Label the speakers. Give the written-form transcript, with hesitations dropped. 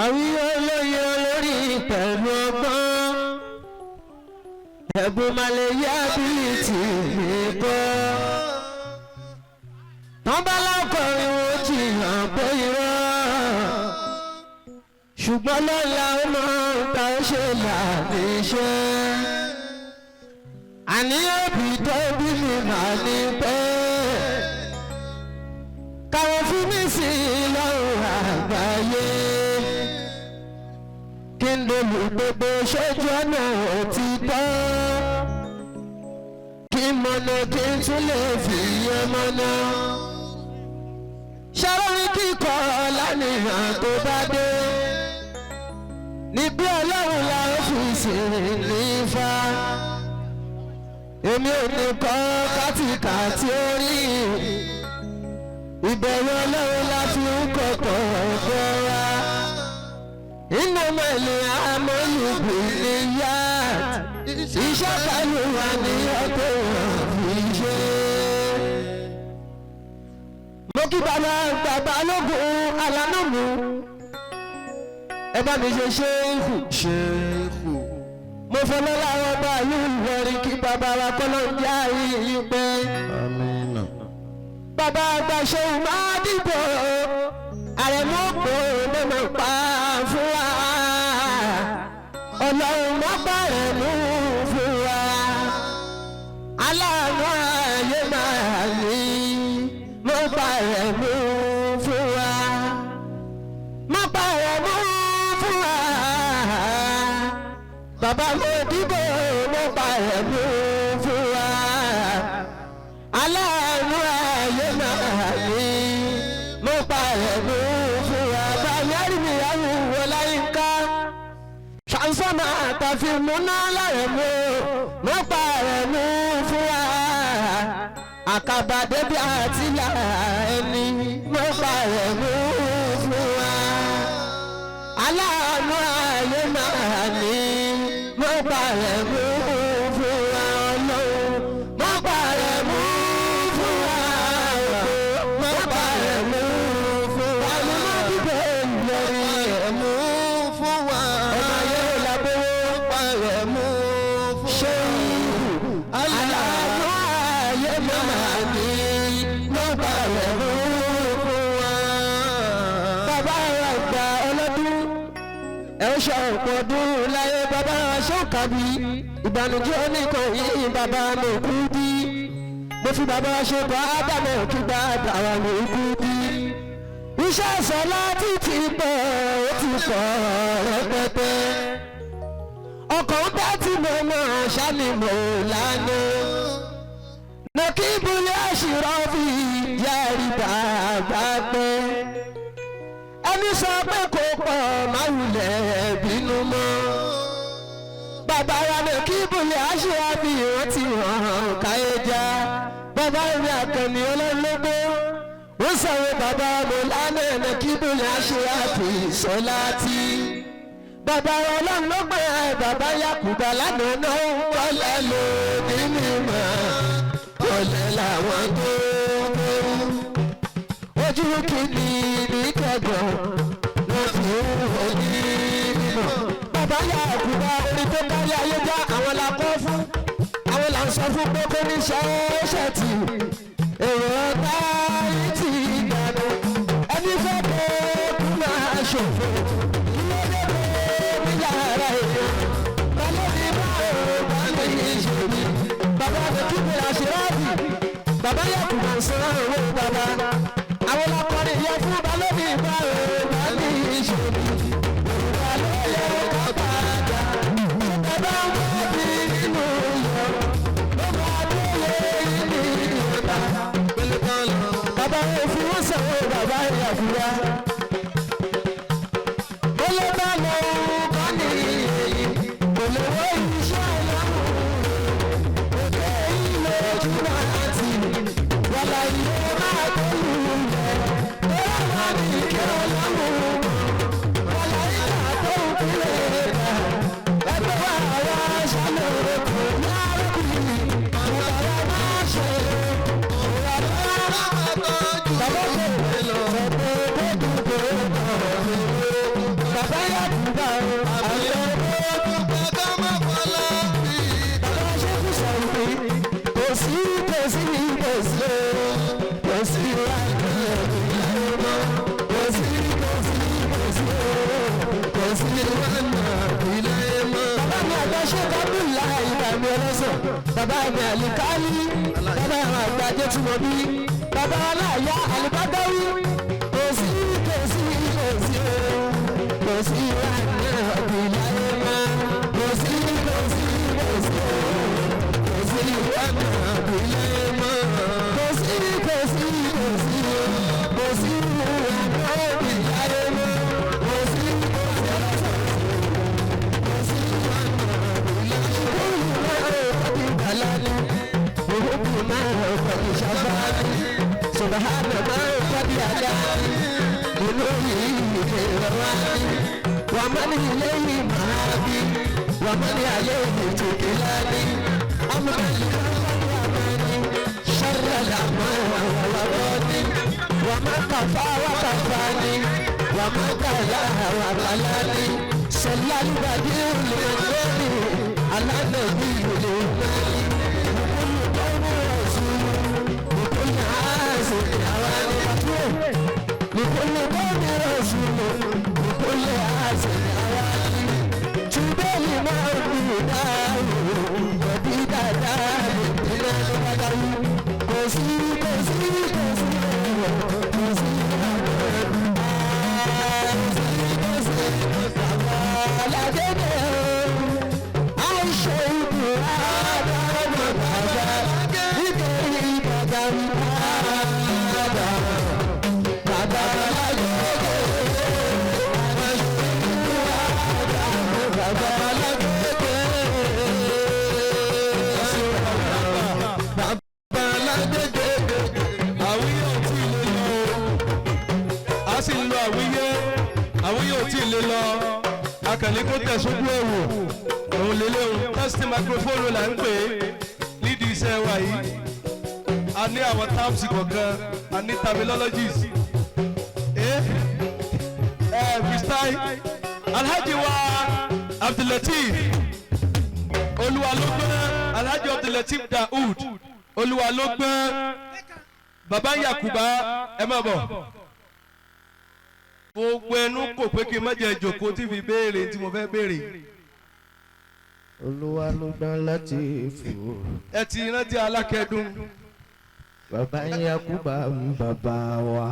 Speaker 1: àwí olóyè olórí pẹ̀lú ọgbọ́n ẹ̀bùn màlẹ́yà bíi tìmí kọ́ tán bá lákọ̀ọ́rin wo jìyàn pé irọ́ ṣùgbọ́n lọ́la ọmọ ta ó ṣe là níṣẹ́ àníyàn bí tó bí mi máa ní pẹ́ káwọn fún mi sí lọ́rùn àgbáyé kí n lòlù gbogbo ṣojú ọ̀nà òtítọ́ kí n mọ̀nà kí n tún lè fi yẹ mọ́nà ṣàlọ́rí kíkọ́ lánìyàn tó bá dé níbi ọlọ́run la ó fi sìn nífà èmi ò ní kọ́ kátìkàtì orí ìbẹ̀rù ọlọ́run la fi ń kọ̀kọ̀ ọ̀gbọ́ wa iná mẹ́lẹ̀ amọ́lùbí ni yá iṣẹ́ pẹ̀lú wa ní ọkọ̀ fi ṣe. mo kí bàbá lógun alánàmú ẹ bá mi ṣe ṣéèkù mo fọlọ́ láwọn bá ìlú Ìlọrin kí bàbá wa kọ́lọ́ ń já yìí pé bàbá àgbà ṣòun máa dìbò àrẹ̀mú òpó ló máa pa fún wa ọlọ́run má bàrẹ̀ mú fún wa aláàánú ayé máa ní mo bàrẹ̀ mú fún wa má bàrẹ̀ mú fún wa bàbá mo dìbò mo bàrẹ̀ mú fún wa aláàánú ayé máa ní mo bàrẹ̀ mú fún wa bàyẹ̀rì mi àwọn wọláyínká ṣàǹsọ́nà àtàfi múná láàrẹ̀ mú mo bàrẹ̀ mú fún wa àkàbà débi àti lára ẹni mo bàrẹ̀ mú fún wa aláàánú ayé máa ní mo bàrẹ̀ mú fún wa ọlọ́run mo bàrẹ̀ mú fún wa mo bàrẹ̀ mú fún wa mo má dìbò lórí ẹ̀ mú fún wa ọmọ yẹn lábẹ́wọ́ bàrẹ̀ mú fún wa aláàánú ayé máa ní mo bàrẹ̀ mú fún wa. bàbá àgbà ọlọ́dún ẹ ṣe ọ̀pọ̀ ọdún láyé bàbá ṣọ́kàbí ìbànújẹ́ oníkan yìí bàbá mi kú bí mo fi bàbá ṣe bá ádámọ̀ kí bàbá wa mi kú bí iṣẹ́ sọ́lá títí pọ̀ ó ti pọ̀ rẹpẹtẹ ọkọ̀ ń bá tí mo mọ̀ ṣáni mọ̀ lánàá mo kí bulẹ̀ àṣírọ́ fi yẹ́rì bàbá pẹ́ ẹni sọ pé kò pọ̀ máa wulẹ̀ bínú mọ́ bàbá wa ní kí bulẹ̀ àṣírọ́ fi wọ́n ti hàn káyé já bàbá mi àkànní olólógbó wọ́n sọ̀rọ̀ bàbá mo lánàá ní kí bulẹ̀ àṣírọ́ fi sọ láti bàbá ọlọ́run ló gbé bàbá Yakuba lánàá náà ń kọ́lẹ̀ lò ní mímọ́ kọ́lẹ̀ làwọn tó ojú kìíní ní kẹgàn ló fi òní mímọ́ bàbá Yakuba orí tó kárí ayé já àwọn la kọ́ fún àwọn là ń sọ fún pé kó ní ṣẹ́ṣẹ́ tì èrò ọ̀tá yìí ti dànù ẹni fẹ́ kó kú máa ṣòfò bàbá mi kí ni àṣíráàbì bàbá Yakuba sọ owó bàbá àwọn ọkùnrin yẹ fún balóbi ìgbà rẹ̀ bá ní ìṣòro ìgbà ló yẹ ká padà bàbá wọn bí nínú yọ ló máa dúró ní ìyọ̀dá bàbá wọn fi wọ́n sọ̀rọ̀ bàbá Yakuba ó ló bá lọ bá ní èyí kò lè wọ iṣẹ́ ọlọ́run òde ilé ojúmọ́ àti wàlá ilé máa tó lù lẹ̀ tó wà ní ìkẹ́ ọlọ́run wàlá ìgbà tó ń kílẹ̀ dà ẹgbẹ́ wa wá ṣàlẹ̀ kò ní àrùn ìwàlá máa ṣe ìwàlá bàbá kò lè lọ ọ̀pọ̀ tó dùn kò lọ. bàbá yàtúbà o. àlọ́ dúpẹ́ ká má fọlá bí. bàbá ṣe kú sọ̀rọ̀ pé kò sí kò sí kò sí kò sí wà lọ́wọ́ mọ́ kò sí kò sí kò sí kò sí wà lọ́wọ́ mọ́. bàbá mi àgbà ṣe kábùlà ìdààmú ọlọ́sọ̀ bàbá mi àlìkálí bàbá mi àgbà jẹ́tùmọ̀ bí bàbá aláàyá àlùbádáwí kò sí kò sí kò sí kò sí wà lọ́wọ́ mọ́ kò sí kò sí kò sí kò sí wà lọ́wọ́ mọ́ kò sí kò sí kò sí kò sí wà lọ́wọ́ mọ́. سبحان من قد هداني لنوره رواني ومن إليه مهابي ومن عليه تكلاني أمر الأماني شر الأمان والراني ومن كفى وكفاني ومن كلا وكلاني صلى البديع لمن على النبي الإيماني وكل قوم رسول وكل عازم أواني لكل قوم رسول لكل عازم أواني جبال موجودا وبيدا دار الدنيا بدوي كوسي كوسي كوسي كوسي لا جدي عايشة akànlé kó tẹ̀sójú ẹ̀wò òun lélẹ́hùn tẹ́sítì microphone là ń pè é nídìí iṣẹ́ wa yìí a ní àwọn terms kọ̀ọ̀kan a ní terminologies Mr. Alhaji wa Abdulateef Olúwalógbọ́n Alhaji Abdulateef Daoud Olúwalógbọ́n baba Yakuba ẹ má bọ̀ gbogbo ẹnu kò pé kí n má jẹ ìjòkó tí fi béèrè tí mo fẹ́ béèrè.
Speaker 2: Olúwalógbọ́n Lateef.
Speaker 1: ẹ ti rántí alákẹ́dùn.
Speaker 2: baba Yakuba bàbá wa.